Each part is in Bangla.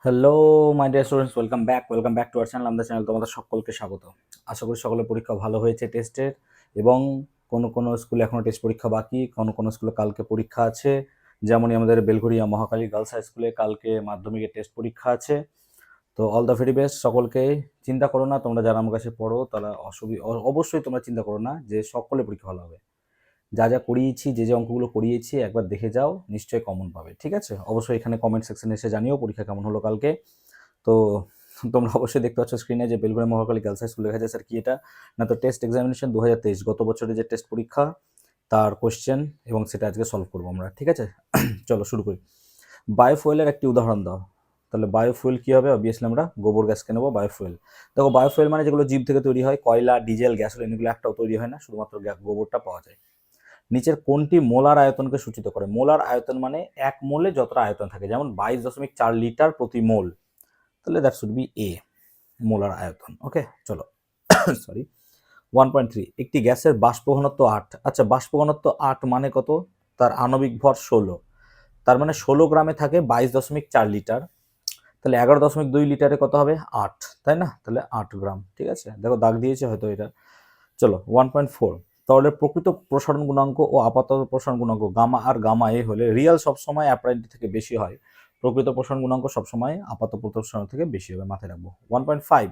Hello my dear students, welcome back to our channel. আমাদের চ্যানেল তোমাদের সকলকে স্বাগত। আশা করি সকলের পরীক্ষা ভালো হয়েছে টেস্টের, এবং কোনো কোনো স্কুলে এখনও টেস্ট পরীক্ষা বাকি, কোনো কোনো স্কুলে কালকে পরীক্ষা আছে। যেমনই আমাদের বেলঘড়িয়া মহাকালী গার্লস হাই স্কুলে কালকে মাধ্যমিকের টেস্ট পরীক্ষা আছে। তো অল দ্য ভেরি বেস্ট সকলকে। চিন্তা করো না, তোমরা যারা আমার কাছে পড়ো তারা অবশ্যই তোমরা চিন্তা করো না যে সকলে পরীক্ষা ভালো হবে। যা যা করিয়েছি, যে অঙ্কগুলো করিয়েছি একবার দেখে যাও, নিশ্চয়ই কমন পাবে। ঠিক আছে, অবশ্যই এখানে কমেন্ট সেকশনে এসে জানিও পরীক্ষা কেমন হলো কালকে। তো তোমরা অবশ্যই দেখতে পাচ্ছ স্ক্রিনে যে Belgharia Mahakali girls high school লেখা যায়। স্যার কি এটা? না, তো টেস্ট এক্সামিনেশন 2023 গত বছরের যে টেস্ট পরীক্ষা তার কোশ্চেন, এবং সেটা আজকে সলভ করবো আমরা। ঠিক আছে, চলো শুরু করি। বায়োফুয়েলের একটি উদাহরণ দাও। তাহলে বায়োফুয়েল কী হবে? অবভিয়াসলি আমরা গোবর গ্যাসকে নেবো বায়োফুয়েল। দেখো, বায়োফুয়েল মানে যেগুলো জীব থেকে তৈরি হয়, কয়লা, ডিজেল, গ্যাসোলিন, এগুলো একটাও তৈরি হয় না, শুধুমাত্র গোবরটা পাওয়া যায়। নিচের কোনটি মোলার আয়তনকে সূচিত করে? মোলার আয়তন মানে এক মোলে যতটা আয়তন থাকে, যেমন 22.4 লিটার প্রতি মোল, তাহলে that should B A, molar আয়তন। ওকে, চলো। সরি। 1.3, একটি গ্যাসের বাষ্প ঘনত্ব 8। আচ্ছা, বাষ্প ঘনত্ব 8 মানে কত? তার আণবিক ভর 16, তার মানে 16 গ্রামে থাকে 22.4 লিটার, তাহলে 11.2 লিটারে কত হবে? 8, তাই না? তাহলে 8 গ্রাম। ঠিক আছে, দেখো দাগ দিয়েছে হয়তো এটা। চলো 1.4, তরলের প্রকৃত প্রসারণ গুণাঙ্ক ও আপাতত প্রসারণ গুণাঙ্ক গামা আর গামা এ হলে রিয়াল সবসময় অ্যাপারেন্ট থেকে বেশি হয়, প্রকৃত প্রসারণ গুণাঙ্ক সবসময় আপাতত প্রসারণ থেকে বেশি হবে, মাথায় রাখবো। 1.5,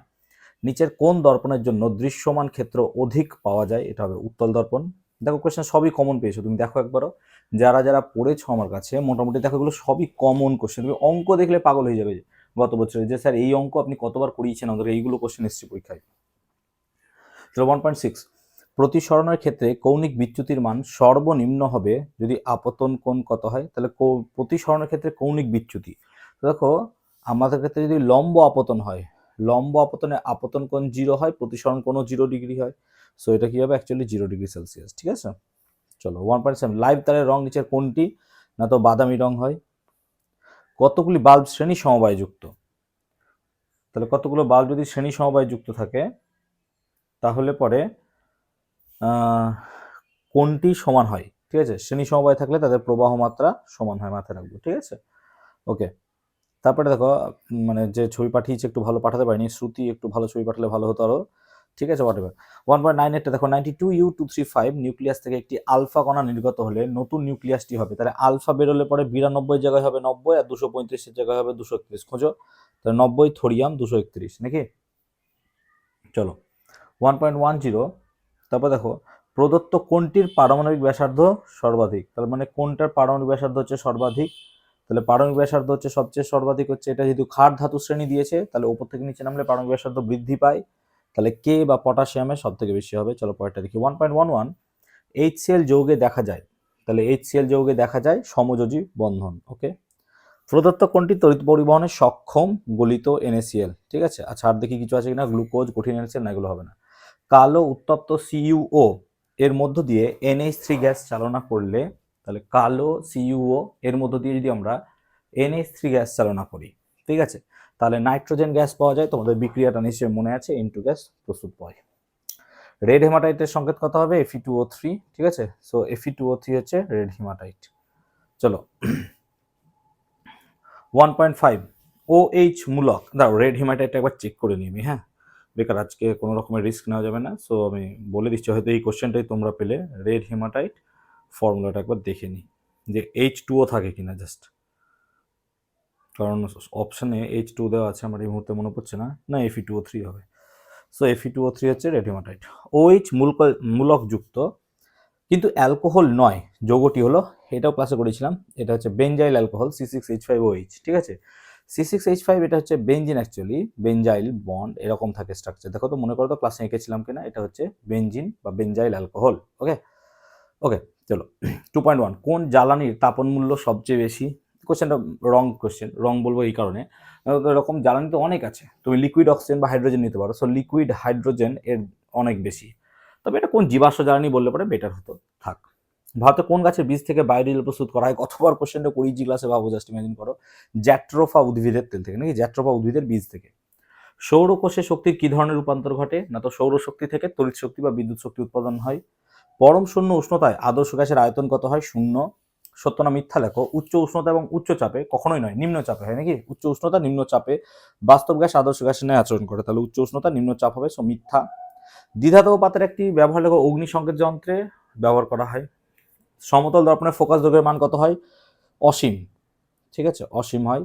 নিচের কোন দর্পণের জন্য দৃশ্যমান ক্ষেত্র অধিক পাওয়া যায়? এটা হবে উত্তল দর্পণ। দেখো কোয়েশ্চেন সবই কমন পেয়েছো, তুমি দেখো একবারও যারা যারা পড়েছো আমার কাছে, মোটামুটি দেখো এগুলো সবই কমন কোয়েশ্চেন। তুমি অঙ্ক দেখলে পাগল হয়ে যাবে গত বছরে, যে স্যার এই অঙ্ক আপনি কতবার করিয়েছেন, আমাদের এইগুলো কোয়েশ্চেন এসেছে পরীক্ষায়। 1.6, প্রতিসরণের ক্ষেত্রে কৌণিক বিচ্যুতির মান সর্বনিম্ন হবে যদি আপতন কোণ কত হয়? তাহলে প্রতিসরণের ক্ষেত্রে কৌণিক বিচ্যুতি, দেখো আমাদের ক্ষেত্রে যদি লম্ব আপতন হয়, লম্ব আপতনে আপতন কোণ 0 হয়, প্রতিসরণ কোণও 0 ডিগ্রি হয়। সো এটা কি হবে? Actually 0 degree Celsius. ঠিক আছে, চলো 1.7, লাইভ তারের রং নিচের কোনটি? না তো বাদামি রং হয়। কতগুলি বাল্ব শ্রেণী সমবায় যুক্ত? তাহলে কতগুলো বাল্ব যদি শ্রেণী সমবায় যুক্ত থাকে তাহলে পরে কোনটি সমান হয়? ঠিক আছে, শ্রেণী সমবায় থাকলে তাদের প্রবাহ মাত্রা সমান হয়, মাথায় রাখবো। ঠিক আছে, ওকে। তারপরে দেখো, মানে যে ছবি পাঠিয়েছে একটু ভালো পাঠাতে পারিনি, শ্রুতি একটু ভালো ছবি পাঠালে ভালো হতো আরো। ঠিক আছে, হোয়াট এভার। 1.9 এটা দেখো, 92U235 নিউক্লিয়াস থেকে একটি আলফা কণা নির্গত হলে নতুন নিউক্লিয়াসটি হবে। তাহলে আলফা বেরোলে পরে 92 জায়গায় হবে 90, আর 235 জায়গায় হবে 231। খোঁজো, তাহলে 90 থোরিয়াম 231 নাকি? চলো 1.10, তারপর দেখো, প্রদত্ত কোনটির পারমাণবিক ব্যাসার্ধ সর্বাধিক? তার মানে কোনটার পারমাণবিক ব্যাসার্ধ হচ্ছে সর্বাধিক? তাহলে পারমাণবিক ব্যাসার্ধ হচ্ছে সবচেয়ে সর্বাধিক হচ্ছে এটা, যেহেতু ক্ষার ধাতু শ্রেণী দিয়েছে, তাহলে উপর থেকে নিচে নামলে পারমাণবিক ব্যাসার্ধ বৃদ্ধি পায়, তাহলে কে বা পটাশিয়ামের সব থেকে বেশি হবে। চলো পরেরটা দেখি। 1.11, HCl যৌগে দেখা যায়, তাহলে HCl যৌগে দেখা যায় সমযোজী বন্ধন। ওকে, প্রদত্ত কোনটি তড়িৎ পরিবহনে সক্ষম? গলিত NaCl। ঠিক আছে, আচ্ছা আর দেখি কিছু আছে কিনা। গ্লুকোজ, কঠিন NaCl, না এগুলো হবে না। কালো উত্তপ্ত CuO এর মধ্য দিয়ে NH3 গ্যাস চালনা করলে, তাহলে কালো CuO এর মধ্য দিয়ে যদি আমরা NH3 গ্যাস চালনা করি, ঠিক আছে, তাহলে নাইট্রোজেন গ্যাস পাওয়া যায়। তোমাদের বিক্রিয়াটা নিশ্চয়ই মনে আছে, N2 গ্যাস প্রস্তুত পায়। রেড হেমাটাইটের সংকেত কত হবে? Fe2O3। ঠিক আছে, সো Fe2O3 হচ্ছে রেড হেমাটাইট। চলো 1.5, OH মূলক, দাঁড়াও রেড হেমাটাইটটা একবার চেক করে নিই আমি। হ্যাঁ, বেকার আজকে কোনো রকমের রিস্ক নেওয়া যাবে না, সো আমি বলে দিচ্ছি, হয়তো এই কোশ্চেনটাই তোমরা পেলে। রেড হেমাটাইট ফর্মুলাটা একবার দেখে নিই যে H2O থাকে কিনা, জাস্ট কারণ অপশানে H2 দেওয়া আছে, আমার এই মুহূর্তে মনে পড়ছে না। না, Fe2O3 হবে। সো Fe2O3 হচ্ছে রেড হেমাটাইট। OH মূলক যুক্ত কিন্তু অ্যালকোহল নয় যৌগটি হলো, এটাও ক্লাসে করেছিলাম, এটা হচ্ছে বেঞ্জাইল অ্যালকোহল C6H5OH। ঠিক আছে, C6H5 এটা হচ্ছে বেঞ্জিন, অ্যাকচুয়ালি বেঞ্জাইল বন্ড এরকম থাকে স্ট্রাকচার। দেখো তো, মনে করো তো ক্লাসে এঁকেছিলাম কিনা, এটা হচ্ছে বেঞ্জিন বা বেঞ্জাইল অ্যালকোহল। ওকে ওকে, চলো 2.1, কোন জ্বালানির তাপন মূল্য সবচেয়ে বেশি? কোশ্চেনটা রং কোশ্চেন, রং বলবো এই কারণে, এরকম জ্বালানি তো অনেক আছে, তুমি লিকুইড অক্সিজেন বা হাইড্রোজেন নিতে পারো। সো লিকুইড হাইড্রোজেন এর অনেক বেশি, তবে এটা কোন জীবাশ্ম জ্বালানি বললে পরে বেটার হতো। থাক। ভারতে কোন গাছের বীজ থেকে বায়োডিজেল প্রস্তুত করা হয়? কতবার কোশ্চেনটা করিয়েছি ক্লাসে, ভাবো, জাস্ট ইমাজিন করো। জ্যাট্রোফা উদ্ভিদের তেল থেকে নাকি, জ্যাট্রোফা উদ্ভিদের বীজ থেকে। সৌরকোষে শক্তির কি ধরনের রূপান্তর ঘটে? না তো সৌরশক্তি থেকে তড়িৎ শক্তি বা বিদ্যুৎ শক্তি উৎপাদন হয়। পরম শূন্য উষ্ণতায় আদর্শ গ্যাসের আয়তন কত হয়? 0। সত্য না মিথ্যা লেখো। উচ্চ উষ্ণতা এবং উচ্চ চাপে, কখনোই নয় নিম্ন চাপে হয় নাকি, উচ্চ উষ্ণতা নিম্ন চাপে বাস্তব গ্যাস আদর্শ গ্যাসের ন্যায় আচরণ করে, তাহলে উচ্চ উষ্ণতা নিম্ন চাপ হবে, সো মিথ্যা। দ্বিধাতব পাতের একটি ব্যবহার লেখো, অগ্নি সংকেত যন্ত্রে ব্যবহার করা হয়। সমতল দর্পণের ফোকাস দৈর্ঘ্যের মান কত হয়, অসীম, ঠিক আছে, অসীম হয়।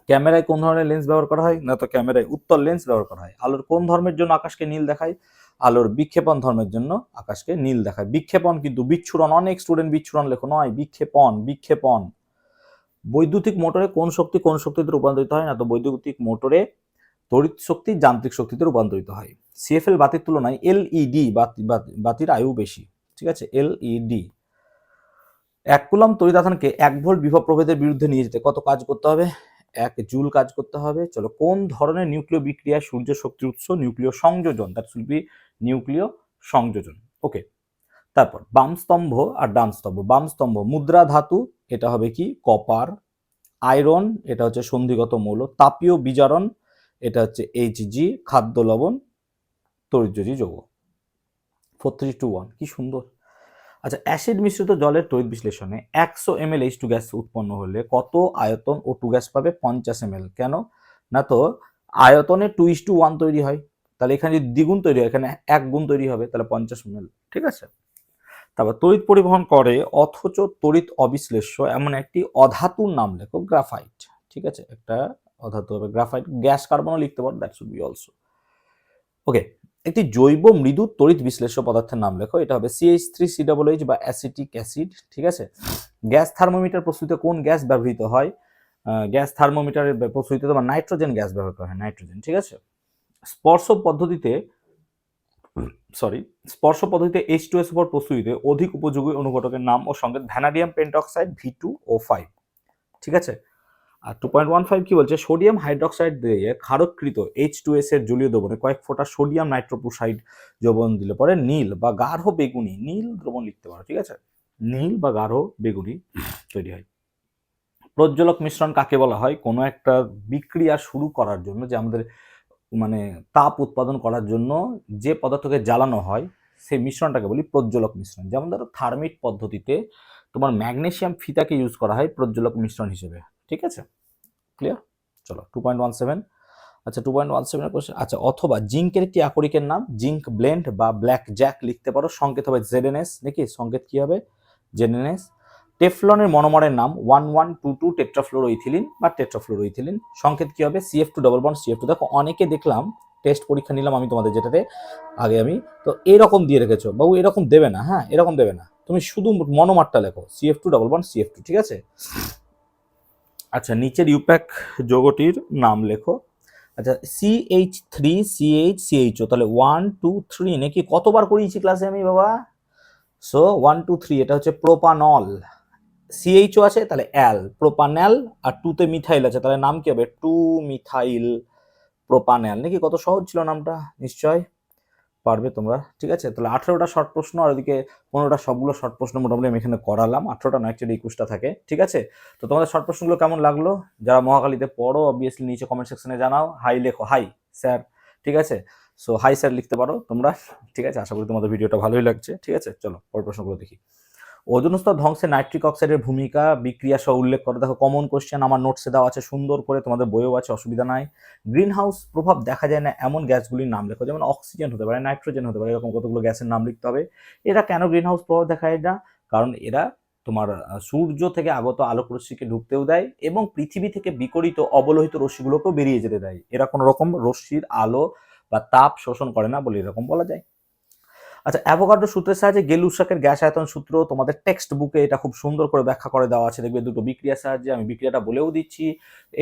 ক্যামেরায় কোন ধরনের লেন্স ব্যবহার করা হয়, না তো ক্যামেরায় উত্তল লেন্স ব্যবহার করা হয়। আলোর কোন ধর্মের জন্য আকাশকে নীল দেখায়, আলোর বিক্ষেপণ ধর্মের জন্য আকাশকে নীল দেখায়। বিক্ষেপণ কিন্তু বিচ্ছুরণ, অনেক স্টুডেন্ট বিচ্ছুরণ লেখো, নয় বিক্ষেপণ, বিক্ষেপণ। বৈদ্যুতিক মোটরে কোন শক্তি কোন শক্তিতে রূপান্তরিত হয়, না তো বৈদ্যুতিক মোটরে তড়িৎ শক্তি যান্ত্রিক শক্তিতে রূপান্তরিত হয়। সিএফএল বাতির তুলনায় এলইডি বাতির আয়ু বেশি, ঠিক আছে, এলইডি। 1 কুলম্ব তড়িৎ আধানকে 1 ভোল্ট বিভব প্রভেদের বিরুদ্ধে নিয়ে যেতে কত কাজ করতে হবে, 1 জুল কাজ করতে হবে। চলো, কোন ধরনের নিউক্লিয় বিক্রিয়ায় সূর্য শক্তির উৎস, নিউক্লিয় সংযোজন, দ্যাট উইল বি নিউক্লিয় সংযোজন। ওকে, তারপর বাম স্তম্ভ আর ডান স্তম্ভ। বাম স্তম্ভ মুদ্রা ধাতু, এটা হবে কি কপার। আয়রন, এটা হচ্ছে সন্ধিগত মৌল। তাপীয় বিজারণ, এটা হচ্ছে এইচজি। খাদ্য লবণ, তড়িৎযোজী যৌগ। 4-3-2-1, কি সুন্দর। আচ্ছা, অ্যাসিড মিশ্রিত জলের তড়িৎ বিশ্লেষণে 100 ml H2 গ্যাস উৎপন্ন হলে কত আয়তন O2 গ্যাস পাবে, 50 ml। কেন, না তো আয়তনে 2:1 তৈরি হয়, তাহলে এখানে যদি দ্বিগুণ তৈরি হয়, এখানে 1 গুণ তৈরি হবে, তাহলে 50 ml, ঠিক আছে। তারপর তড়িৎ পরিবহন করে অথচ তড়িৎ অবিশ্লেষ্য এমন একটি অধাতুর নাম লেখো, গ্রাফাইট, ঠিক আছে, একটা অধাতু হবে গ্রাফাইট। গ্যাস কার্বনও লিখতে পারো, দ্যাট শুড বি অলসো। ওকে, একটি জৈব মৃদু তড়িৎ বিশ্লেষ্য পদার্থের নাম লেখো, এটা হবে CH3COOH বা অ্যাসিটিক অ্যাসিড, ঠিক আছে। গ্যাস থার্মোমিটার প্রস্তুতিতে কোন গ্যাস ব্যবহৃত হয়, গ্যাস থার্মোমিটারের প্রস্তুতিতে তোমার নাইট্রোজেন গ্যাস ব্যবহার করা হয়, নাইট্রোজেন, ঠিক আছে। স্পর্শ পদ্ধতিতে H2SO4 প্রস্তুতিতে অধিক উপযোগী অনুঘটকের নাম ও সঙ্গে ভ্যানাডিয়াম পেন্টঅক্সাইড V2O5, ঠিক আছে। আর 2.15 কি বলছে, সোডিয়াম হাইড্রোক্সাইড দিয়ে ক্ষারকৃত H2S এর জলীয় দ্রবণে কয়েক ফোঁটা সোডিয়াম নাইট্রোপ্রোসাইড দ্রবণ দিলে পরে নীল বা গাঢ় বেগুনি, নীল দ্রবণ লিখতে পারো, ঠিক আছে, নীল বা গাঢ় বেগুনি তৈরি হয়। প্রজ্বলক মিশ্রণ কাকে বলা হয়, কোনো একটা বিক্রিয়া শুরু করার জন্য, যে আমাদের মানে তাপ উৎপাদন করার জন্য যে পদার্থকে জ্বালানো হয়, সেই মিশ্রণটাকে বলি প্রজ্বলক মিশ্রণ। যেমন ধরো থার্মিট পদ্ধতিতে তোমার ম্যাগনেসিয়াম ফিতাকে ইউজ করা হয় প্রজ্বলক মিশ্রণ হিসেবে, ঠিক আছে, ক্লিয়ার। চলো 2.17, আচ্ছা 2.17 এর কোশ্চেন। আচ্ছা, অথবা জিঙ্কের একটি আকরিকের নাম জিঙ্ক ব্লেন্ড বা ব্ল্যাক জ্যাক লিখতে পারো, সংকেত হবে ZNS, নাকি সংকেত কি হবে, ZNS। টেফলনের মনোমারের নাম 1122 টেট্রাফ্লোরোইথিলিন বা টেট্রাফ্লোরোইথিলিন, সংকেত কি হবে CF2 ডবল বন্ড CF2। দেখো অনেকে দেখলাম টেস্ট পরীক্ষা নিলাম আমি তোমাদের যেটাতে আগে আমি, তো এরকম দিয়ে রেখেছো, বাবু এরকম দেবে না, হ্যাঁ এরকম দেবে না, তুমি শুধু মনোমারটা লেখো CF2 ডবল বন্ড CF2, ঠিক আছে। আচ্ছা, নিচের ইউপ্যাক যৌগটির নাম লেখো। আচ্ছা, CH3CHCHO, তাহলে 1 2 3 নাকি, কতবার করিয়েছি ক্লাসে আমি বাবা, সো 1 2 3, এটা হচ্ছে প্রোপানল। CHO আছে, তাহলে অ্যাল, প্রোপানেল, আর 2 তে মিথাইল আছে, তাহলে নাম কি হবে 2 মিথাইল প্রোপানেল, নাকি কত সহজ ছিল নামটা, নিশ্চয় পারবে তোমরা, ঠিক আছে। তাহলে 18টা শর্ট প্রশ্ন, আর ওদিকে 15টা সবগুলো শর্ট প্রশ্ন মোটামুটি আমি এখানে করালাম। 18টা না, অ্যাকচুয়ালি 21টা থাকে, ঠিক আছে। তো তোমাদের শর্ট প্রশ্নগুলো কেমন লাগলো, যারা মহাখালীতে পড়ো অবভিয়াসলি নিচে কমেন্ট সেকশনে জানাও, হাই লেখো, হাই স্যার, ঠিক আছে। সো হাই স্যার লিখতে পারো তোমরা, ঠিক আছে। আশা করি তোমাদের ভিডিওটা ভালোই লাগছে, ঠিক আছে। চলো পরের প্রশ্নগুলো দেখি। ওজোন স্তর ধ্বংসে নাইট্রিক অক্সাইডের ভূমিকা বিক্রিয়া সহ উল্লেখ করো। দেখো কমন কোশ্চেন, আমার নোটসে দেওয়া আছে সুন্দর করে, তোমাদের বইও আছে, অসুবিধা নাই। গ্রিন হাউস প্রভাব দেখা যায় না এমন গ্যাসগুলির নাম লেখো, যেমন অক্সিজেন হতে পারে, নাইট্রোজেন হতে পারে, এরকম কতগুলো গ্যাসের নাম লিখতে হবে। এরা কেন গ্রিন হাউস প্রভাব দেখায় না, কারণ এরা তোমার সূর্য থেকে আগত আলোক রশ্মিকে ঢুকতেও দেয় এবং পৃথিবী থেকে বিকরিত অবলোহিত রশ্মিগুলোকেও বেরিয়ে যেতে দেয়। এরা কোনো রকম রশ্মির আলো বা তাপ শোষণ করে না বলে এরকম বলা যায়। আচ্ছা, অ্যাভোগাড্রো সূত্রের সাহায্যে গেলুসাকের গ্যাস আয়তন সূত্র তোমাদের টেক্সট বুকে এটা খুব সুন্দর করে ব্যাখ্যা করে দেওয়া আছে, দেখবে দুটো বিক্রিয়ার সাহায্যে, আমি বিক্রিয়াটা বলেও দিচ্ছি,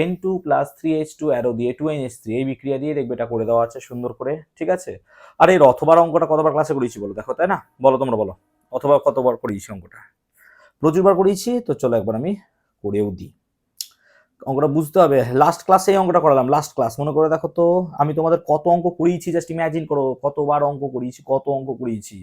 N2 + 3H2 অ্যারো দিয়ে 2NH3, এই বিক্রিয়া দিয়ে দেখবে এটা করে দেওয়া আছে সুন্দর করে, ঠিক আছে। আর এর অথবার অঙ্কটা কতবার ক্লাসে করিয়েছি বলো, দেখো, তাই না, বলো তোমরা বলো, অথবা কতবার করিয়েছি অঙ্কটা, প্রচুরবার করিয়েছি, তো চলো একবার আমি করেও দিই। অঙ্কটা বুঝতে হবে, লাস্ট ক্লাসে অঙ্কটা করালাম, লাস্ট ক্লাস মনে করে দেখো তো, আমি তোমাদের কত অঙ্ক করিয়েছি, জাস্ট ইমাজিন করো কতবার অঙ্ক করিয়েছি, কত অঙ্ক করিয়েছি।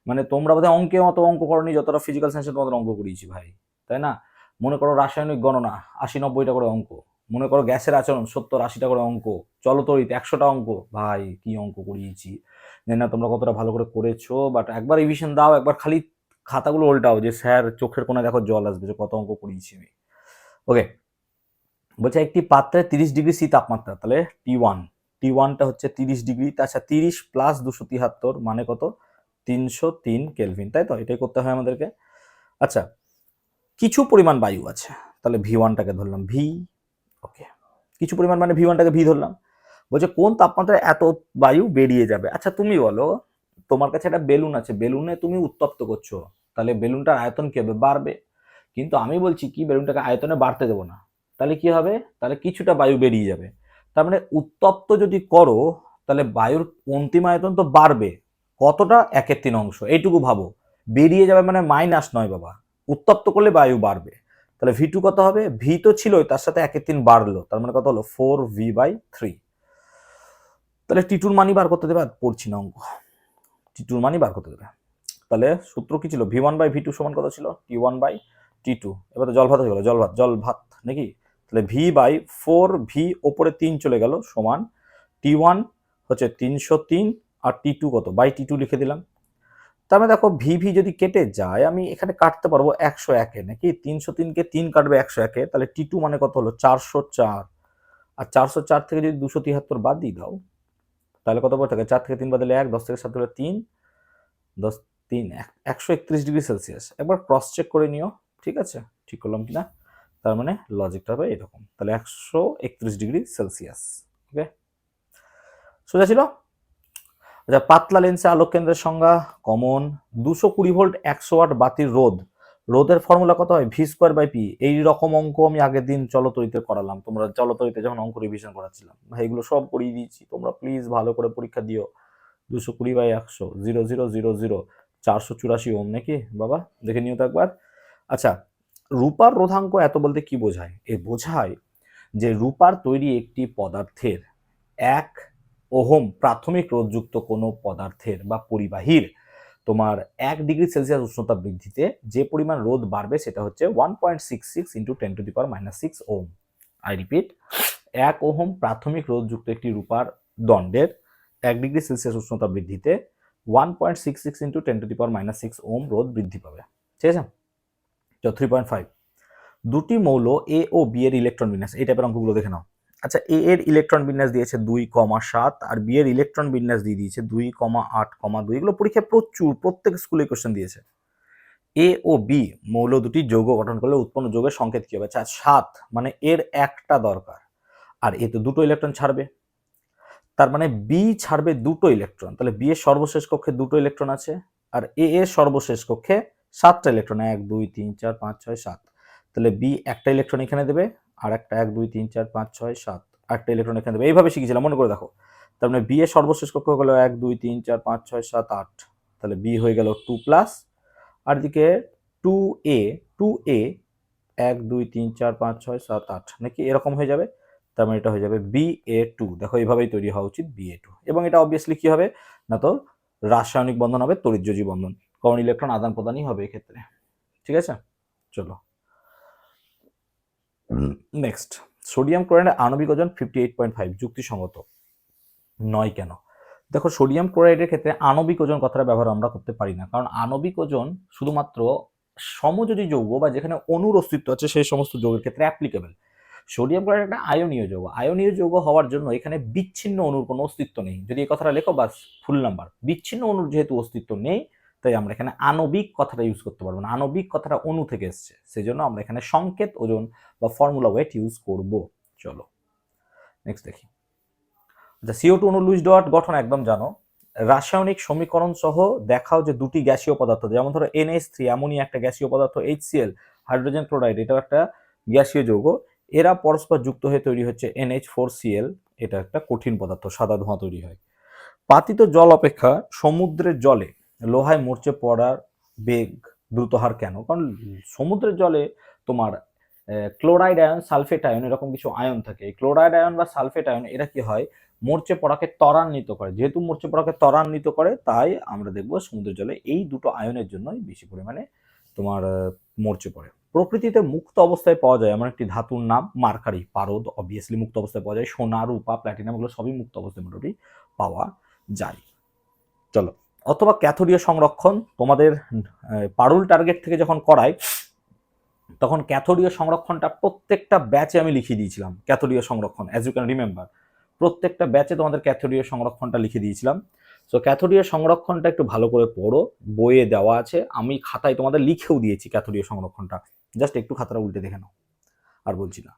মানে তোমরা বোধহয় অঙ্কে মতো অঙ্ক করনি যতটা ফিজিক্যাল সায়েন্সে তোমাদের অঙ্ক করিয়েছি ভাই, তাই না। মনে করো রাসায়নিক গণনা 80-90টা করে অঙ্ক, মনে করো গ্যাসের আচরণ 70-80টা করে অঙ্ক, চলতরিৎ 100টা অঙ্ক, ভাই কি অঙ্ক করিয়েছি। জানি না তোমরা কতটা ভালো করে করেছো, বাট একবার রিভিশন দাও, একবার খালি খাতাগুলো উল্টাও, যে স্যার চোখের কোণে দেখো জল আসবে, যে কত অঙ্ক করিয়েছি আমি। ওকে, বলছে একটি পাত্রে 30 ডিগ্রি সি তাপমাত্রা, তাহলে টি ওয়ানটা হচ্ছে 30 ডিগ্রি, তাছাড়া 30 + 273 মানে কত, 303 কেলভিন, তাই তো? এটাই করতে হয় আমাদেরকে। আচ্ছা, কিছু পরিমাণ বায়ু আছে, তাহলে ভি ওয়ানটাকে ধরলাম ভি। ওকে, কিছু পরিমাণ মানে ভি ওয়ানটাকে ভি ধরলাম। বলছে কোন তাপমাত্রায় এত বায়ু বেরিয়ে যাবে। আচ্ছা তুমি বলো, তোমার কাছে একটা বেলুন আছে, বেলুনে তুমি উত্তপ্ত করছো, তাহলে বেলুনটার আয়তন কি হবে, বাড়বে। কিন্তু আমি বলছি কি, বেলুনটাকে আয়তনে বাড়তে দেবো না, তাহলে কি হবে, তাহলে কিছুটা বায়ু বেরিয়ে যাবে। তার মানে উত্তপ্ত যদি করো, তাহলে বায়ুর অন্তিম আয়তন তো বাড়বে, কতটা, 1/3 এইটুকু ভাবো। বেরিয়ে যাবে মানে মাইনাস নয় বাবা, উত্তপ্ত করলে বায়ু বাড়বে। তাহলে ভি টু কত হবে, ভি তো ছিলই, তার সাথে 1/3 বাড়লো, তার মানে কত হলো, 4v/3। তাহলে টি2 মানই বার করতে দেবে, আর পড়ছি না অঙ্ক, টি2 মানই বার করতে দেবে। তাহলে সূত্র কি ছিল, v1/v2 সমান কত ছিল, t1/t2। এবার তো জল ভাত হয়ে গেল, জল ভাত নাকি। তাহলে v/4v ওপরে 3 চলে গেল সমান t1 হচ্ছে 303, আর t2 কত, বাই t2 লিখে দিলাম। তার মানে দেখো ভি যদি কেটে যায়, আমি এখানে কাটতে পারবো 101-এ নাকি, 303-কে 3 কাটবে 101-এ, তাহলে টি2 মানে কত হলো, 404। আর 404 থেকে যদি 273 বাদ দিয়ে দাও, তাহলে কত পড়ে থাকে, 4 থেকে 3 বাদ দিলে 1, 10 থেকে 7 হলে 3, 10 3 131 ডিগ্রি সেলসিয়াস। একবার ক্রস চেক করে নিও, ঠিক আছে, ঠিক করলাম কিনা। তার মানে লজিকটা হবে এরকম, তাহলে 131 ডিগ্রি সেলসিয়াস। ওকে, সোজা ছিল। আচ্ছা, পাতলা লেন্সে আলোক কেন্দ্রের সংজ্ঞা কমন, 220 ভোল্ট 100 ওয়াট বাতির রোধের ফর্মুলা কত হয়, v²/p। এই রকম অঙ্ক আমি আগের দিন চলতরিতে করালাম, তোমরা চলতরিতে যখন অঙ্ক রিভিশন করাচ্ছিলাম, ভাই এগুলো সব করিয়ে দিয়েছি, তোমরা প্লিজ ভালো করে পরীক্ষা দিও। 220/100, 0000, 484 ওম নাকি বাবা, দেখে নিও তো একবার। আচ্ছা, রূপার রোধাঙ্ক এত বলতে কি বোঝায়, এ বোঝায় যে রূপার তৈরি একটি পদার্থের 1 ওহম প্রাথমিক রোধযুক্ত কোনো পদার্থের বা পরিবাহীর তোমার 1 ডিগ্রি সেলসিয়াস উষ্ণতা বৃদ্ধিতে যে পরিমাণ রোধ বাড়বে সেটা হচ্ছে 1.66 × 10⁻⁶ ওম। আই রিপিট, 1 ওহম প্রাথমিক রোধযুক্ত একটি রূপার দণ্ডের 1 ডিগ্রি সেলসিয়াস উষ্ণতা বৃদ্ধিতে 1.66 × 10⁻⁶ ওম রোধ বৃদ্ধি পাবে, ঠিক আছে। তো 3.5, দুটি মৌল এ ও বি এর ইলেকট্রন বিন্যাস, এই টাইপের অঙ্কগুলো দেখে নাও। আচ্ছা, এ এর ইলেকট্রন বিন্যাস দিয়েছে 2,7, আর বি এর ইলেকট্রন বিন্যাস দিয়ে দিয়েছে 2,8,2। এগুলো পরীক্ষায় প্রচুর, প্রত্যেক স্কুলে কোশ্চেন দিয়েছে। এ ও বি মৌল দুটি যৌগ গঠন করলে উৎপন্ন যৌগের সংকেত কি হবে, আচ্ছা 7 মানে এর একটা দরকার, আর এ তো দুটো ইলেকট্রন ছাড়বে, তার মানে বি ছাড়বে দুটো ইলেকট্রন, তাহলে বি এর সর্বশেষ কক্ষে দুটো ইলেকট্রন আছে, আর এ এর সর্বশেষ কক্ষে 7টা ইলেকট্রন, 1 2 3 4 5 6 7। তাহলে বি একটা ইলেকট্রন এখানে দেবে, আর একটা 1 2 3 4 5 6 7 আটটা ইলেকট্রন এখানে দেবে, এইভাবে শিখেছিলাম, মনে করে দেখো। তার মানে বি এর সর্বশেষ কক্ষ হলো 1 2 3 4 5 6 7 8, তাহলে বি হয়ে গেল 2+, আর দিকে 2a 2a 1 2 3 4 5 6 7 8 নাকি এরকম হয়ে যাবে। তার মানে এটা হয়ে যাবে BA2। দেখো এইভাবেই তৈরি হওয়া উচিত BA2, এবং এটা অবভিয়াসলি কি হবে না, তো রাসায়নিক বন্ধন হবে তড়িৎযোজী বন্ধন, কারণ ইলেকট্রন আদান প্রদানই হবে এক্ষেত্রে, ঠিক আছে। চলো নেক্সট, সোডিয়াম ক্লোরাইডের আণবিক ওজন 58.5 যুক্তিসঙ্গত নয় কেন। দেখো সোডিয়াম ক্লোরাইডের ক্ষেত্রে আণবিক ওজন কথাটা ব্যবহার আমরা করতে পারি না, কারণ আণবিক ওজন শুধুমাত্র সমযোজী যৌগ বা যেখানে অণুর অস্তিত্ব আছে সেই সমস্ত যৌগের ক্ষেত্রে অ্যাপ্লিকেবল। সোডিয়াম ক্লোরাইড একটা আয়নীয় যৌগ, আয়নীয় যৌগ হওয়ার জন্য এখানে বিচ্ছিন্ন অণুর কোনো অস্তিত্ব নেই। যদি এই কথাটা লেখো বাস ফুল নাম্বার, বিচ্ছিন্ন অণুর যেহেতু অস্তিত্ব নেই, তাই আমরা এখানে আণবিক কথাটা ইউজ করতে পারবো না, আণবিক কথাটা অণু থেকে এসছে, সেই জন্য আমরা এখানে সংকেত ওজন বা ফর্মুলা ওয়েট ইউজ করব। চলো নেক্সট দেখি। আচ্ছা, CO2 অণু লুইস ডট গঠন একদম জানো, রাসায়নিক সমীকরণ সহ দেখাও যে দুটি গ্যাসীয় পদার্থ, যেমন ধরো NH3 এমনই একটা গ্যাসীয় পদার্থ, HCl হাইড্রোজেন ক্লোরাইড এটাও একটা গ্যাসীয় যৌগ, এরা পরস্পর যুক্ত হয়ে তৈরি হচ্ছে NH4Cl, এটা একটা কঠিন পদার্থ, সাদা ধোঁয়া তৈরি হয়। পাতিত জল অপেক্ষা সমুদ্রের জলে লোহায় মরচে পড়ার বেগ দ্রুত হার কেন, কারণ সমুদ্রের জলে তোমার ক্লোরাইড আয়ন সালফেট আয়ন এরকম কিছু আয়ন থাকে, এই ক্লোরাইড আয়ন বা সালফেট আয়ন এরা কি হয়, মরচে পড়াকে ত্বরান্বিত করে, যেহেতু মরচে পড়াকে ত্বরান্বিত করে তাই আমরা দেখবো সমুদ্রের জলে এই দুটো আয়নের জন্যই বেশি পরিমাণে তোমার মরচে পড়ে। প্রকৃতিতে মুক্ত অবস্থায় পাওয়া যায় এমন একটি ধাতুর নাম মার্কারি, পারদ অবভিয়াসলি মুক্ত অবস্থায় পাওয়া যায়, সোনা রূপা প্ল্যাটিনাম এগুলো সবই মুক্ত অবস্থায় মোটামুটি পাওয়া যায়। চলো অথবা ক্যাথোডীয় সংরক্ষণ তোমাদের পারুল টার্গেট থেকে যখন করাই তখন ক্যাথোডীয় সংরক্ষণটা প্রত্যেকটা ব্যাচে আমি লিখে দিয়েছিলাম। ক্যাথোডীয় সংরক্ষণ, অ্যাজ ইউ ক্যান রিমেম্বার, প্রত্যেকটা ব্যাচে তোমাদের ক্যাথোডীয় সংরক্ষণটা লিখে দিয়েছিলাম। সো ক্যাথোডীয় সংরক্ষণটা একটু ভালো করে পড়ো, বইয়ে দেওয়া আছে, আমি খাতায় তোমাদের লিখেও দিয়েছি ক্যাথোডীয় সংরক্ষণটা, জাস্ট একটু খাতাটা উল্টে দেখে নাও, আর বলছি না।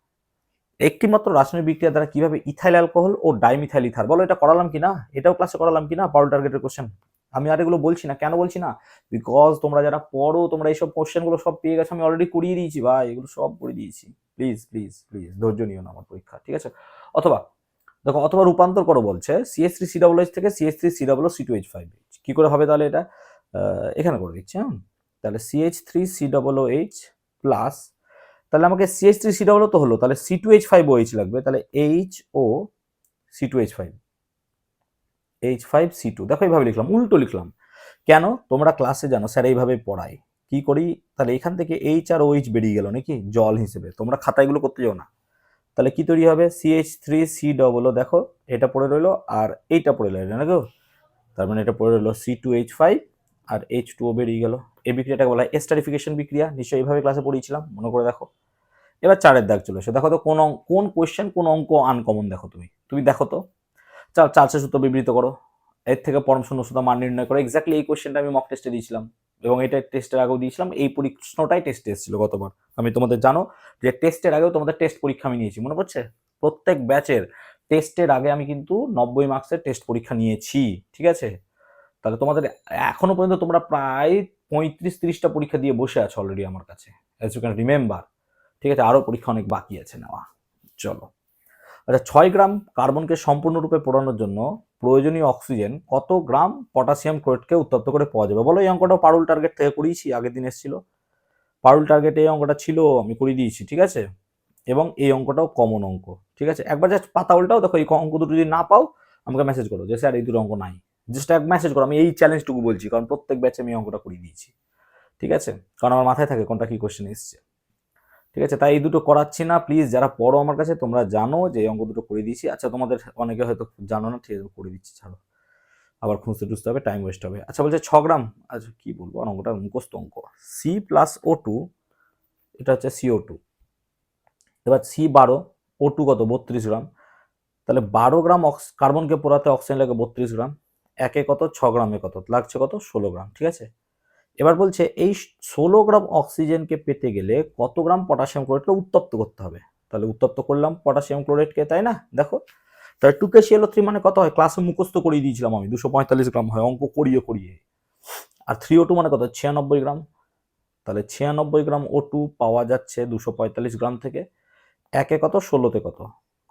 একটি মাত্র রাসায়নিক বিক্রিয়া দ্বারা কিভাবে ইথাইল অ্যালকোহল ও ডাইমিথাইল ইথার, বলো এটা করালাম কিনা, এটাও ক্লাসে করালাম কিনা পারুল টার্গেটের কোশ্চেন। আমি আর এগুলো বলছি না, কেন বলছি না, বিকজ তোমরা যারা পড়ো তোমরা এইসব কোশ্চেনগুলো সব পেয়ে গেছো, আমি অলরেডি করিয়ে দিয়েছি ভাই, এগুলো সব করে দিয়েছি। প্লিজ প্লিজ প্লিজ ধৈর্য নিও না আমার পরীক্ষা, ঠিক আছে। অথবা দেখো, অথবা রূপান্তর করো বলছে CH3COOH থেকে CH3COO2H5, কি করে হবে তাহলে এটা, এখানে করে দিচ্ছি। হ্যাঁ, তাহলে CH3COOH প্লাস, তাহলে আমাকে CH3COO তো হলো, তাহলে C2H5OH লাগবে, তাহলে HO C2H5 H5C2, দেখো এইভাবে লিখলাম, উল্টো লিখলাম কেন, তোমরা ক্লাসে জানো স্যার এইভাবে পড়ায়, কি করি, তাহলে এখান থেকে H আর OH বেরিয়ে গেল নাকি জল হিসেবে, তোমরা খাতাগুলো করতে যাও না। তাহলে কি তৈরি হবে, CH3COO, দেখো এটা পড়ে রইলো আর এইটা পড়ে রইলো না গো, তার মানে এটা পড়ে রইলো C2H5 আর H2O বেরিয়ে গেল। এই বিক্রিয়াটাকে বলা হয় এস্টারিফিকেশন বিক্রিয়া, নিশ্চয়ই এইভাবে ক্লাসে পড়িয়েছিলাম, মনে করে দেখো। এবার 4-এর দাগ চলে এসে দেখো তো কোন কোয়েশ্চেন, কোন অঙ্ক আনকমন, দেখো তুমি দেখো তো। চার্লসের সূত্র বিবৃত করো, এর থেকে পরম শূন্য সূত্র মান নির্ণয় করো। এক্স্যাক্টলি এই কোয়েশ্চেনটা আমি মক টেস্টে দিয়েছিলাম এবং এটা টেস্টের আগেও দিয়েছিলাম, এই প্রশ্নটাই টেস্টে এসেছিল গতবার। আমি তোমাদের জানো যে টেস্টের আগেও তোমাদের টেস্ট পরীক্ষা আমি নিয়েছি, মনে পড়ছে, প্রত্যেক ব্যাচের টেস্টের আগে আমি কিন্তু 90 মার্কসের টেস্ট পরীক্ষা নিয়েছি, ঠিক আছে। তাহলে তোমাদের এখনো পর্যন্ত তোমরা প্রায় 35-30টা পরীক্ষা দিয়ে বসে আছো অলরেডি আমার কাছে, অ্যাজ ইউ ক্যান রিমেম্বার, ঠিক আছে। আরও পরীক্ষা অনেক বাকি আছে নেওয়া। চলো, আচ্ছা, 6 গ্রাম কার্বনকে সম্পূর্ণরূপে পোড়ানোর জন্য প্রয়োজনীয় অক্সিজেন কত গ্রাম পটাশিয়াম ক্লোরাইডকে উত্তপ্ত করে পাওয়া যাবে, বলো। এই অঙ্কটা পারুল টার্গেট থেকে করিয়েছি, আগের দিন এসেছিল পারুল টার্গেটে, এই অঙ্কটা ছিল, আমি করিয়ে দিয়েছি, ঠিক আছে। এবং এই অঙ্কটাও কমন অঙ্ক, ঠিক আছে। একবার জাস্ট পাতা উল্টাও, দেখো এই অঙ্ক দুটো যদি না পাও আমাকে মেসেজ করো যে স্যার এই দুটো অঙ্ক নাই, জাস্ট এক মেসেজ করো, আমি এই চ্যালেঞ্জটুকু বলছি, কারণ প্রত্যেক ব্যাচে আমি অঙ্কটা করিয়ে দিয়েছি, ঠিক আছে, কারণ আমার মাথায় থাকে কোনটা কি কোশ্চেন এসছে, ঠিক আছে। তাই এই দুটো করাচ্ছি না, প্লিজ যারা পড়ো আমার কাছে তোমরা জানো যে এই অঙ্ক দুটো করে দিয়েছি। আচ্ছা, তোমাদের অনেকে হয়তো জানো না, ঠিক আছে, করে দিচ্ছি, ছাড়ো, আবার খুঁজতে টুজতে হবে, টাইম ওয়েস্ট হবে। আচ্ছা, বলছে 6 গ্রাম, আচ্ছা কি বলবো, অঙ্কটা মুখস্থ অঙ্ক, C+O2, এটা হচ্ছে CO2, এবার C12, O2 কত 32 গ্রাম, তাহলে 12 গ্রাম কার্বনকে পোড়াতে অক্সিজেন লাগে 32 গ্রাম, একে কত 6 গ্রামে কত লাগছে, কত 16 গ্রাম, ঠিক আছে। এবার বলছে এই 16 গ্রাম অক্সিজেনকে পেতে গেলে কত গ্রাম পটাশিয়াম ক্লোরাইডকে উত্তপ্ত করতে হবে, তাহলে উত্তপ্ত করলাম পটাশিয়াম ক্লোরাইডকে, তাই না, দেখো, তাহলে 2KClO3 মানে কত হয়, ক্লাসে মুখস্থ করিয়ে দিয়েছিলাম আমি, 245 গ্রাম হয়, অঙ্ক করিয়ে করিয়ে। আর 3O2 মানে কত 96 গ্রাম, তাহলে 96 গ্রাম O2 পাওয়া যাচ্ছে 245 গ্রাম থেকে, একে কত 16তে কত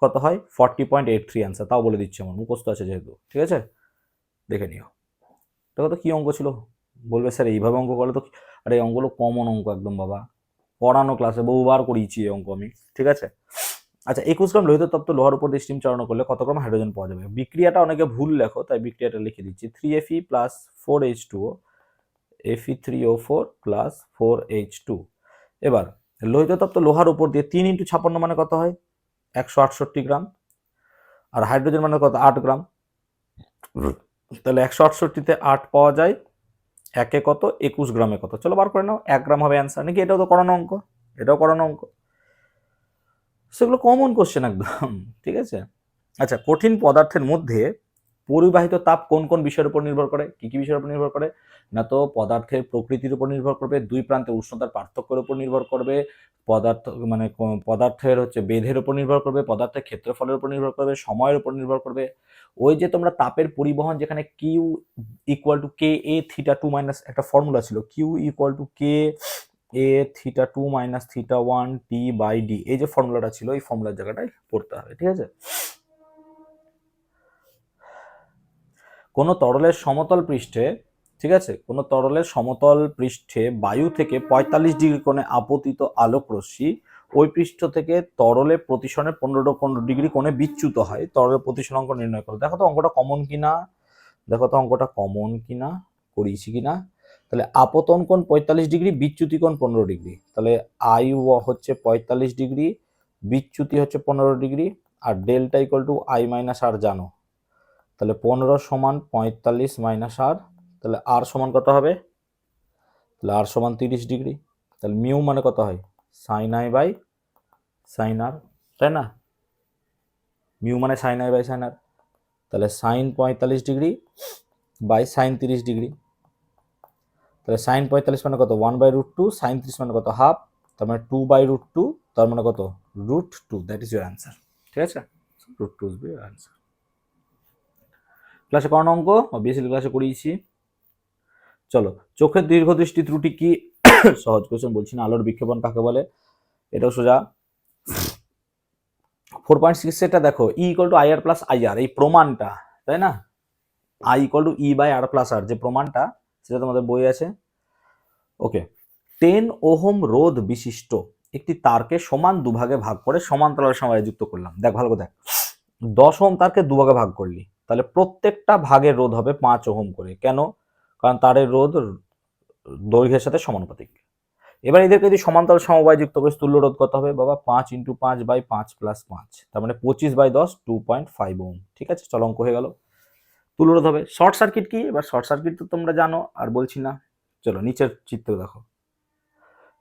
কত হয় 40.83 অ্যান্সার, তাও বলে দিচ্ছি আমার মুখস্থ আছে যেহেতু, ঠিক আছে, দেখে নিও। দেখো তো কি অঙ্ক ছিল, বলবে স্যার এইভাবে অঙ্ক করলে তো, আরে এই অঙ্কগুলো কমন অঙ্ক একদম বাবা, পড়ানো ক্লাসে বহুবার করিয়েছি এই অঙ্ক আমি, ঠিক আছে। আচ্ছা, 21 গ্রাম লোহিত তপ্ত লোহার উপর দিয়ে স্টিম চালনা করলে কত গ্রাম হাইড্রোজেন পাওয়া যাবে, বিক্রিয়াটা অনেকে ভুল লেখো, তাই বিক্রিয়াটা লিখে দিচ্ছি, 3Fe plus 4H2O, Fe3O4 plus 4H2। এবার লোহিত তপ্ত লোহার উপর দিয়ে 3 × 56 মানে কত হয় 168 গ্রাম, আর হাইড্রোজেন মানে কত 8 গ্রাম, তাহলে 168-তে 8 পাওয়া যায়, একে কত 21 গ্রামে কত, চলো বার করে নাও, 1 গ্রাম হবে অ্যান্সার নাকি, এটাও তো করানো অঙ্ক, এটাও করানো অঙ্ক, সেগুলো কমন কোশ্চেন একদম, ঠিক আছে। আচ্ছা, কঠিন পদার্থের মধ্যে পরিবাহিত তাপ কোন কোন বিষয়ের উপর নির্ভর করে, কি কি বিষয়ের উপর নির্ভর করে, না তো পদার্থের প্রকৃতির উপর নির্ভর করবে, দুই প্রান্তের উষ্ণতার পার্থক্যের উপর নির্ভর করবে, পদার্থ মানে পদার্থের হচ্ছে বেধের উপর নির্ভর করবে, পদার্থের ক্ষেত্রফলের উপর নির্ভর করবে, সময়ের উপর নির্ভর করবে। ওই যে তোমরা তাপের পরিবহন, যেখানে Q equal to K A theta two minus, একটা ফর্মুলা ছিল, Q equal to K A theta two minus theta one T by D, এই যে ফর্মুলাটা ছিল, এই ফর্মুলার জায়গাটায় পড়তে হবে, ঠিক আছে। কোনো তরলের সমতল পৃষ্ঠে, ঠিক আছে, কোনো তরলের সমতল পৃষ্ঠে বায়ু থেকে 45 ডিগ্রি কোণে আপতিত আলোক রশ্মি ওই পৃষ্ঠ থেকে তরলে প্রতিসরণে 15 ডিগ্রি কোণে বিচ্যুত হয়, তরলের প্রতিসরণ নির্ণয় করো। দেখো তো অঙ্কটা কমন কিনা, দেখো তো অঙ্কটা কমন কিনা, করিয়েছি কিনা। তাহলে আপতন কোণ 45 ডিগ্রি, বিচ্যুতি কোণ 15 ডিগ্রি, তাহলে আই হচ্ছে 45 ডিগ্রি, বিচ্যুতি হচ্ছে 15 ডিগ্রি, আর delta equal to I minus R জানো, তাহলে 15 সমান 45 মাইনাস আর, তাহলে আর সমান কত হবে, তাহলে আর সমান 30 ডিগ্রি। তাহলে মিউ মানে কত হয়, sine i by sine r, তাই না? মিউ মানে sine i by sine r, তাহলে sine 45 degree by sine 30 degree. তাহলে সাইন 45 মানে কত, 1/√2, সাইন 30 মানে কত, হাফ, তার মানে 2/√2, তার মানে কত, √2। That is your answer. ঠিক আছে, √2 ইজ ইউর অ্যান্সার। ক্লাসে করানো অঙ্ক অবভিয়াসলি ক্লাসে করিয়েছি। চলো, চোখের দীর্ঘদৃষ্টি ত্রুটি কি? সহজ কোশ্চেন বলছি না। আলোর বিক্ষেপণ কাকে বলে? এটাও সোজা। 4.6 এটা দেখো, E equal to I R plus I R, এই প্রমাণটা, তাই না? I equal to E by R plus R, যে প্রমাণটা, সেটা তোমাদের বই আছে। ওকে, 10 ওহম রোধ বিশিষ্ট একটি তারকে সমান দুভাগে ভাগ করে সমান্তরাল সময়ে যুক্ত করলাম। দেখ ভালো করে দেখ, 10 ওহম তারকে দুভাগে ভাগ করলি, তাহলে প্রত্যেকটা ভাগের রোধ হবে 5 ওহম করে। কেন? কারণ তারের রোধ দৈর্ঘ্যের সাথে সমানুপাতিক। এবার এদেরকে যদি সমান্তরাল সমবায় যুক্ত করিস, তুল্য রোধ কত হবে বাবা, 5 × 5/5 + 5, তার মানে 25/10, 2.5 ওহম। ঠিক আছে, চল অঙ্ক হয়ে গেল। তুল্য রোধ হবে। শর্ট সার্কিট কি? এবার শর্ট সার্কিট তো তোমরা জানো, আর বলছি না। চলো নিচের চিত্র দেখো,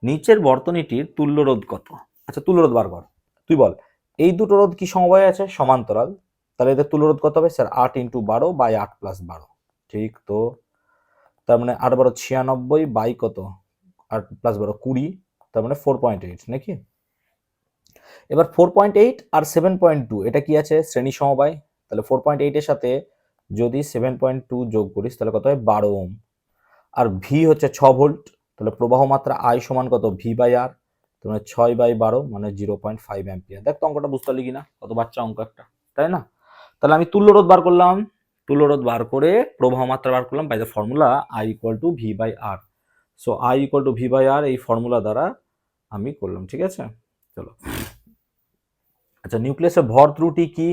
নিচের বর্তনীটির তুল্য রোধ কত? আচ্ছা, তুল্য রোধ বার কর। তুই বল, এই দুটো রোধ কি সমবায় আছে? সমান্তরাল। তাহলে এদের তুল্য রোধ কত হবে স্যার? 8 × 12/8 + 12। ঠিক তো, তার মানে 8 12 96 বাই কত, 8 + 12 20, তার মানে 4.8 নাকি? এবার 4.8 আর 7.2 এটা কি আছে? শ্রেণী সমবায়। তাহলে 4.8 এর সাথে যদি 7.2 যোগ করিস তাহলে কত হয়? 12 ওহম। আর ভি হচ্ছে 6 ভোল্ট, তাহলে প্রবাহ মাত্রা আই সমান কত? ভি/আর, তার মানে 6/12 মানে 0.5 অ্যাম্পিয়ার। দেখ তো অঙ্কটা বুঝতে পারলি কিনা, কত বাচ্চা অঙ্ক একটা, তাই না? তাহলে আমি তুল্য রোধ বার করলাম, তুল্য রোধ বার করে প্রবাহ মাত্রা বার করলাম by the formula I equal to V R. So I equal to V R এই ফর্মুলা দ্বারা আমি করলাম। ঠিক আছে, চলো। আচ্ছা, নিউক্লিয়াসের ভর ত্রুটি কি?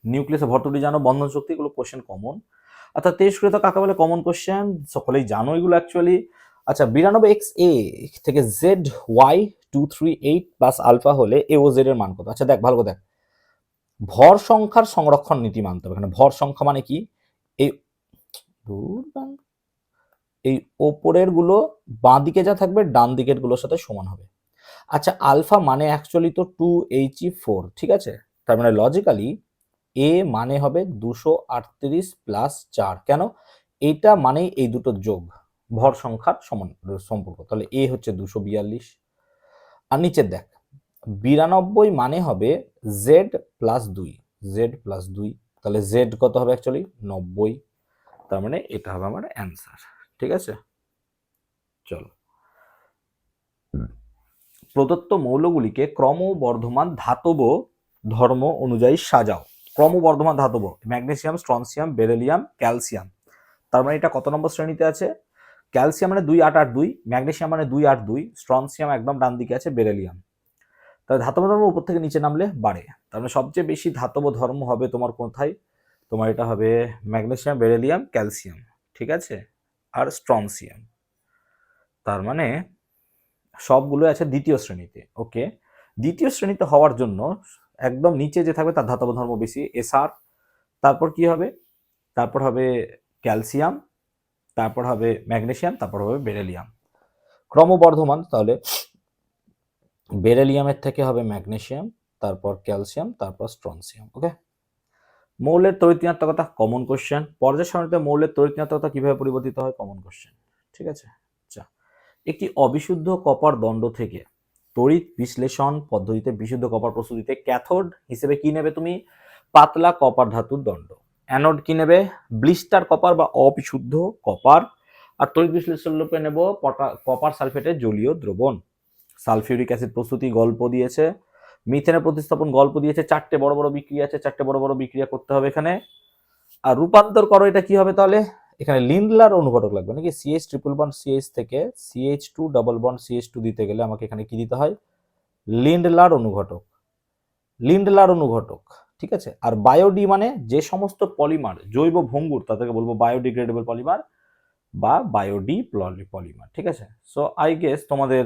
নিউক্লিয়াসের ভর ত্রুটি জানো, বন্ধন শক্তি, এগুলো কোশ্চেন কমন। আচ্ছা, তেজস্ক্রিয়তা কাকে বলে? কমন কোশ্চেন, সকলেই জানো এগুলো অ্যাকচুয়ালি। আচ্ছা, 92XA থেকে ZY238 প্লাস আলফা হলে এ ও জেড এর মান কত? আচ্ছা দেখ ভালো করে দেখ, ভর সংখ্যার সংরক্ষণ নীতি মানতে হবে। এখানে ভর সংখ্যা মানে কি? এই এই ওপরের গুলো বাঁ দিকে যা থাকবে ডান দিকের গুলোর সাথে সমান হবে। আচ্ছা, আলফা মানে অ্যাকচুয়ালি তো 2He4, ঠিক আছে? তার মানে লজিক্যালি এ মানে হবে 238 প্লাস 4। কেন? এইটা মানেই এই দুটো যোগ, ভর সংখ্যার সমান সম্পর্ক। তাহলে এ হচ্ছে 242। আর নিচে দেখ, 92 মানে হবে জেড প্লাস 2, জেড প্লাস 2, তাহলে জেড কত হবে অ্যাকচুয়ালি? 90। তার মানে এটা হবে আমার অ্যান্সার। ঠিক আছে, চলো। প্রদত্ত মৌলগুলিকে ক্রমবর্ধমান ধাতব ধর্ম অনুযায়ী সাজাও। ক্রমবর্ধমান ধাতব, ম্যাগনেসিয়াম, স্ট্রনসিয়াম, বেরিলিয়াম, ক্যালসিয়াম। তার মানে এটা কত নম্বর শ্রেণীতে আছে? ক্যালসিয়াম মানে 2 8 8 2, ম্যাগনেসিয়াম মানে 2 8 2, স্ট্রনসিয়াম একদম ডান দিকে আছে, বেরিলিয়াম। তাহলে ধাতব ধর্ম উপর থেকে নিচে নামলে বাড়ে। তার মানে সবচেয়ে বেশি ধাতব ধর্ম হবে তোমার কোথায়? তোমার এটা হবে ম্যাগনেসিয়াম, বেরিলিয়াম, ক্যালসিয়াম, ঠিক আছে, আর স্ট্রনসিয়াম। তার মানে সবগুলো আছে দ্বিতীয় শ্রেণীতে। ওকে, দ্বিতীয় শ্রেণীতে হওয়ার জন্য একদম নিচে যে থাকবে তার ধাতব ধর্ম বেশি, এসআর। তারপর কি হবে? তারপর হবে ক্যালসিয়াম, তারপর হবে ম্যাগনেসিয়াম, তারপর হবে বেরিলিয়াম। ক্রমবর্ধমান, তাহলে বেরিলিয়ামের থেকে হবে ম্যাগনেসিয়াম, তারপর ক্যালসিয়াম, তারপর স্ট্রনসিয়াম। ওকে, মৌলের তড়িৎ ঋণাত্মকতা, কমন কোশ্চেন। পর্যায় সারণীতে মৌলের তড়িৎ ঋণাত্মকতা কিভাবে পরিবর্তিত হয়? Common question. ঠিক আছে, আচ্ছা, একটি অবিশুদ্ধ কপার দণ্ড থেকে তড়িৎ বিশ্লেষণ পদ্ধতিতে বিশুদ্ধ কপার প্রস্তুতিতে ক্যাথোড হিসেবে কি নেবে তুমি? পাতলা কপার ধাতুর দণ্ড। অ্যানোড কি নেবে? ব্লিস্টার কপার বা অবিশুদ্ধ কপার। আর তড়িৎ বিশ্লেষণ রূপে নেব কপার সালফেটের জলীয় দ্রবণ। সালফিউরিক অ্যাসিড প্রস্তুতি গল্প দিয়েছে, মিথেনের প্রতিস্থাপন গল্প দিয়েছে। 4টে বড় বড় বিক্রিয়া আছে, 4টে বড় বড় বিক্রিয়া করতে হবে এখানে। আর রূপান্তর করো, এটা কি হবে তাহলে? এখানে লিন্ডলার অনুঘটক লাগবে নাকি? CH ট্রিপল বন্ড CH থেকে CH2 ডাবল বন্ড CH2 দিতে গেলে আমাকে এখানে কি দিতে হয়? লিন্ডলার অনুঘটক, লিন্ডলার অনুঘটক, ঠিক আছে। আর বায়োডি মানে যে সমস্ত পলিমার জৈব ভঙ্গুর তাদেরকে বলবো বায়োডিগ্রেডেবল পলিমার বা বায়োডি পলিমার। ঠিক আছে, সো আই গেস তোমাদের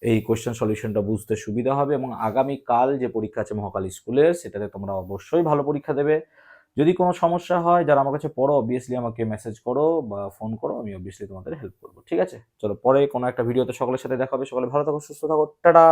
এই কোশ্চেন সলিউশনটা বুঝতে সুবিধা হবে এবং আগামীকাল যে পরীক্ষা আছে মহাকালী স্কুলের, সেটাতে তোমরা অবশ্যই ভালো পরীক্ষা দেবে। যদি কোনো সমস্যা হয় যারা আমার কাছে পড়ো অবভিয়াসলি আমাকে মেসেজ করো বা ফোন করো, আমি অবভিয়াসলি তোমাদের হেল্প করবো। ঠিক আছে? চলো পরে কোনো একটা ভিডিওতে সকলের সাথে দেখা হবে। সকলে ভালো থাকো, সুস্থ থাকো। টাটা!